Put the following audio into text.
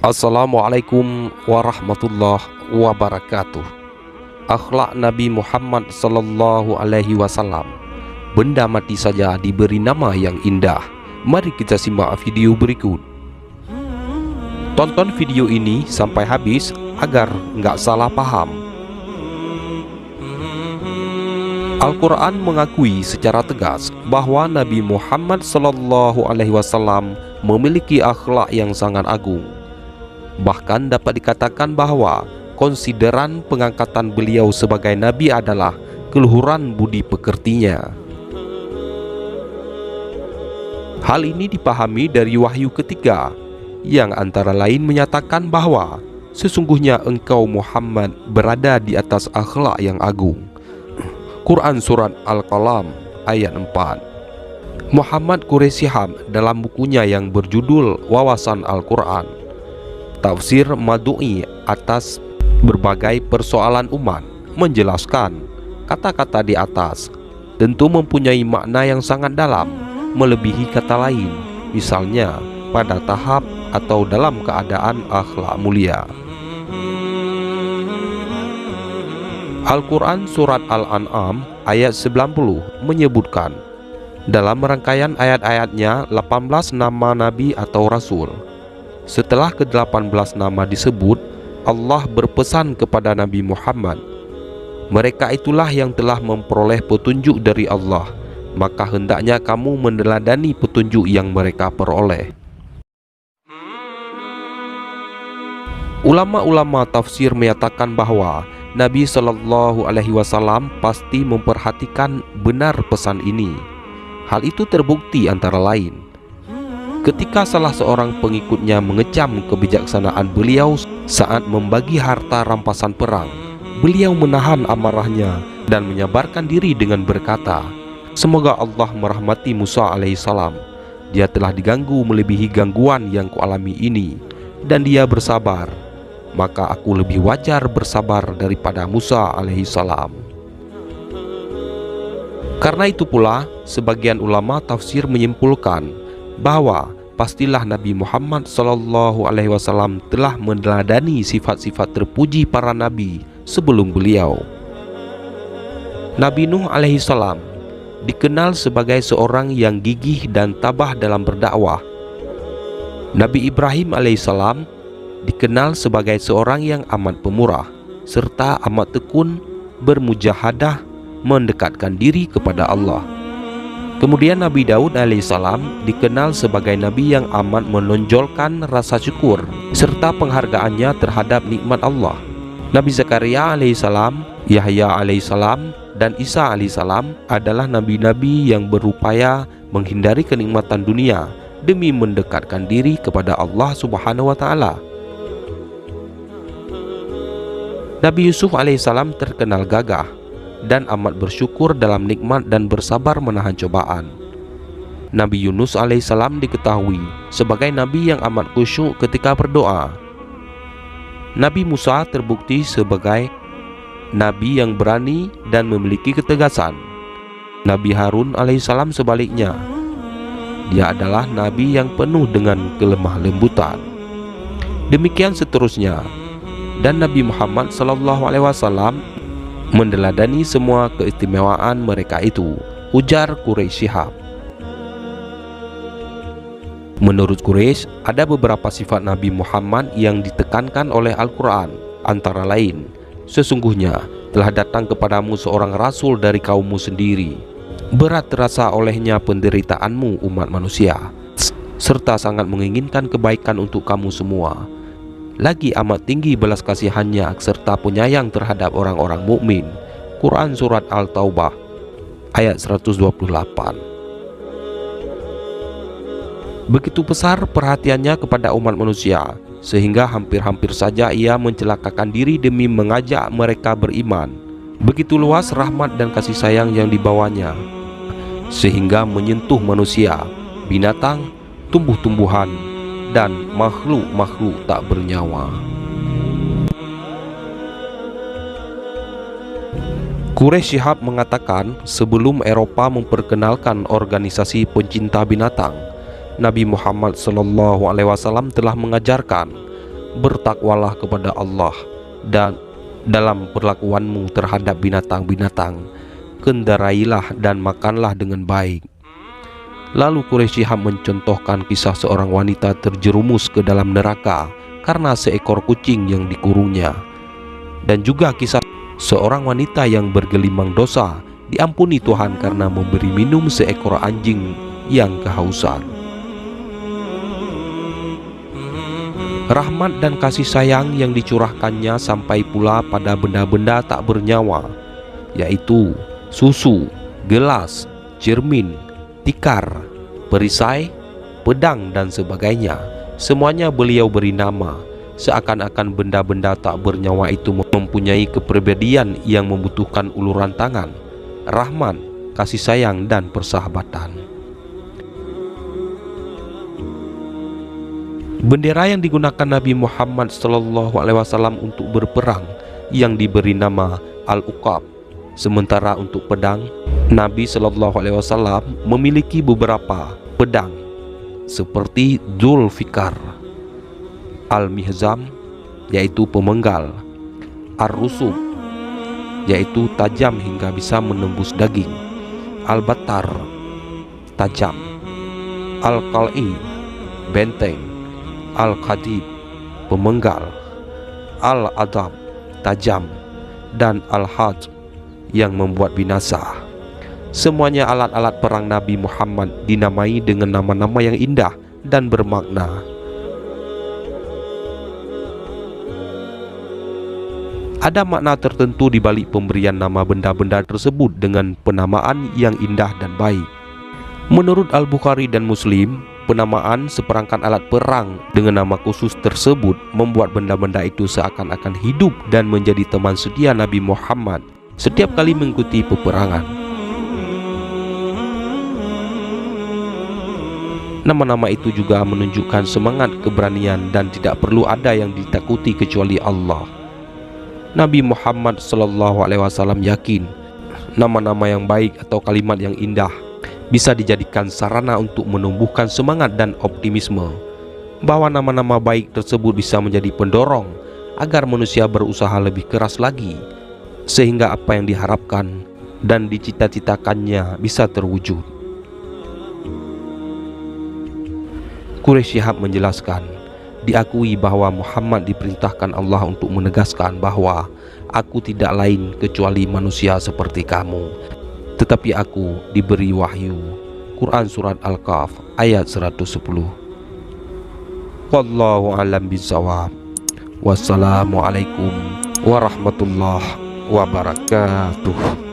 Assalamualaikum warahmatullahi wabarakatuh. Akhlak Nabi Muhammad sallallahu alaihi wasallam. Benda mati saja diberi nama yang indah. Mari kita simak video berikut. Tonton video ini sampai habis agar nggak salah paham. Al-Quran mengakui secara tegas bahwa Nabi Muhammad sallallahu alaihi wasallam memiliki akhlak yang sangat agung. Bahkan dapat dikatakan bahwa konsideran pengangkatan beliau sebagai nabi adalah keluhuran budi pekertinya. Hal ini dipahami dari wahyu ketiga yang antara lain menyatakan bahwa sesungguhnya engkau Muhammad berada di atas akhlak yang agung. Quran Surat Al-Qalam ayat 4. Muhammad Quraisy Shihab dalam bukunya yang berjudul Wawasan Al-Quran, Tafsir Madu'i atas berbagai persoalan umat, menjelaskan kata-kata di atas tentu mempunyai makna yang sangat dalam, melebihi kata lain, misalnya pada tahap atau dalam keadaan akhlak mulia. Al-Quran Surat Al-An'am ayat 90 menyebutkan dalam rangkaian ayat-ayatnya 18 nama Nabi atau Rasul. Setelah ke-18 nama disebut, Allah berpesan kepada Nabi Muhammad, mereka itulah yang telah memperoleh petunjuk dari Allah, maka hendaknya kamu meneladani petunjuk yang mereka peroleh. Ulama-ulama tafsir menyatakan bahwa Nabi Shallallahu Alaihi Wasallam pasti memperhatikan benar pesan ini. Hal itu terbukti antara lain ketika salah seorang pengikutnya mengecam kebijaksanaan beliau saat membagi harta rampasan perang. Beliau menahan amarahnya dan menyabarkan diri dengan berkata, semoga Allah merahmati Musa alaihissalam. Dia telah diganggu melebihi gangguan yang kualami ini, dan dia bersabar. Maka aku lebih wajar bersabar daripada Musa alaihissalam. Karena itu pula, sebagian ulama tafsir menyimpulkan bahwa pastilah Nabi Muhammad sallallahu alaihi wasallam telah meneladani sifat-sifat terpuji para nabi sebelum beliau. Nabi Nuh alaihissalam dikenal sebagai seorang yang gigih dan tabah dalam berdakwah. Nabi Ibrahim alaihissalam dikenal sebagai seorang yang amat pemurah serta amat tekun bermujahadah mendekatkan diri kepada Allah. Kemudian Nabi Daud alaihissalam dikenal sebagai nabi yang amat menonjolkan rasa syukur serta penghargaannya terhadap nikmat Allah. Nabi Zakaria alaihissalam, Yahya alaihissalam, dan Isa alaihissalam adalah nabi-nabi yang berupaya menghindari kenikmatan dunia demi mendekatkan diri kepada Allah Subhanahu wa taala. Nabi Yusuf alaihissalam terkenal gagah dan amat bersyukur dalam nikmat dan bersabar menahan cobaan. Nabi Yunus alaihissalam diketahui sebagai nabi yang amat khusyuk ketika berdoa. Nabi Musa terbukti sebagai nabi yang berani dan memiliki ketegasan. Nabi Harun alaihissalam sebaliknya, dia adalah nabi yang penuh dengan kelemah lembutan. Demikian seterusnya. Dan Nabi Muhammad sallallahu alaihi wasallam meneladani semua keistimewaan mereka itu, ujar Quraisy Shihab. Menurut Quraisy, ada beberapa sifat Nabi Muhammad yang ditekankan oleh Al-Quran, antara lain, sesungguhnya telah datang kepadamu seorang rasul dari kaummu sendiri. Berat terasa olehnya penderitaanmu umat manusia, serta sangat menginginkan kebaikan untuk kamu semua. Lagi amat tinggi belas kasihannya serta penyayang terhadap orang-orang mukmin. Quran Surat Al-Taubah ayat 128. Begitu besar perhatiannya kepada umat manusia sehingga hampir-hampir saja ia mencelakakan diri demi mengajak mereka beriman. Begitu luas rahmat dan kasih sayang yang dibawanya sehingga menyentuh manusia, binatang, tumbuh-tumbuhan, dan makhluk-makhluk tak bernyawa. Quraisy Shihab mengatakan sebelum Eropa memperkenalkan organisasi pencinta binatang, Nabi Muhammad SAW telah mengajarkan bertakwalah kepada Allah dan dalam perlakuanmu terhadap binatang-binatang, kendarailah dan makanlah dengan baik. Lalu Quraisy Shihab mencontohkan kisah seorang wanita terjerumus ke dalam neraka karena seekor kucing yang dikurungnya, dan juga kisah seorang wanita yang bergelimang dosa diampuni Tuhan karena memberi minum seekor anjing yang kehausan. Rahmat dan kasih sayang yang dicurahkannya sampai pula pada benda-benda tak bernyawa, yaitu susu, gelas, cermin, tikar, perisai, pedang, dan sebagainya. Semuanya beliau beri nama, seakan-akan benda-benda tak bernyawa itu mempunyai kepribadian yang membutuhkan uluran tangan, rahmat, kasih sayang, dan persahabatan. Bendera yang digunakan Nabi Muhammad SAW untuk berperang yang diberi nama Al-Uqab. Sementara untuk pedang, Nabi SAW memiliki beberapa pedang seperti Dzulfikar, Al-Mihzam yaitu pemenggal, Ar-Rusub yaitu tajam hingga bisa menembus daging, Al-Battar tajam, Al-Qal'i benteng, Al-Qadib pemenggal, Al-Adab tajam, dan Al-Hajj yang membuat binasa. Semuanya alat-alat perang Nabi Muhammad dinamai dengan nama-nama yang indah dan bermakna. Ada makna tertentu di balik pemberian nama benda-benda tersebut dengan penamaan yang indah dan baik. Menurut Al-Bukhari dan Muslim, penamaan seperangkat alat perang dengan nama khusus tersebut membuat benda-benda itu seakan-akan hidup dan menjadi teman setia Nabi Muhammad setiap kali mengikuti peperangan. Nama-nama itu juga menunjukkan semangat keberanian dan tidak perlu ada yang ditakuti kecuali Allah. Nabi Muhammad SAW yakin nama-nama yang baik atau kalimat yang indah bisa dijadikan sarana untuk menumbuhkan semangat dan optimisme, bahwa nama-nama baik tersebut bisa menjadi pendorong agar manusia berusaha lebih keras lagi, sehingga apa yang diharapkan dan dicita-citakannya bisa terwujud. Quraisy Shihab menjelaskan, diakui bahwa Muhammad diperintahkan Allah untuk menegaskan bahwa aku tidak lain kecuali manusia seperti kamu, tetapi aku diberi wahyu. Quran Surat Al-Kahf ayat 110. Wallahu a'lam bishawab. Wassalamualaikum warahmatullahi wabarakatuh.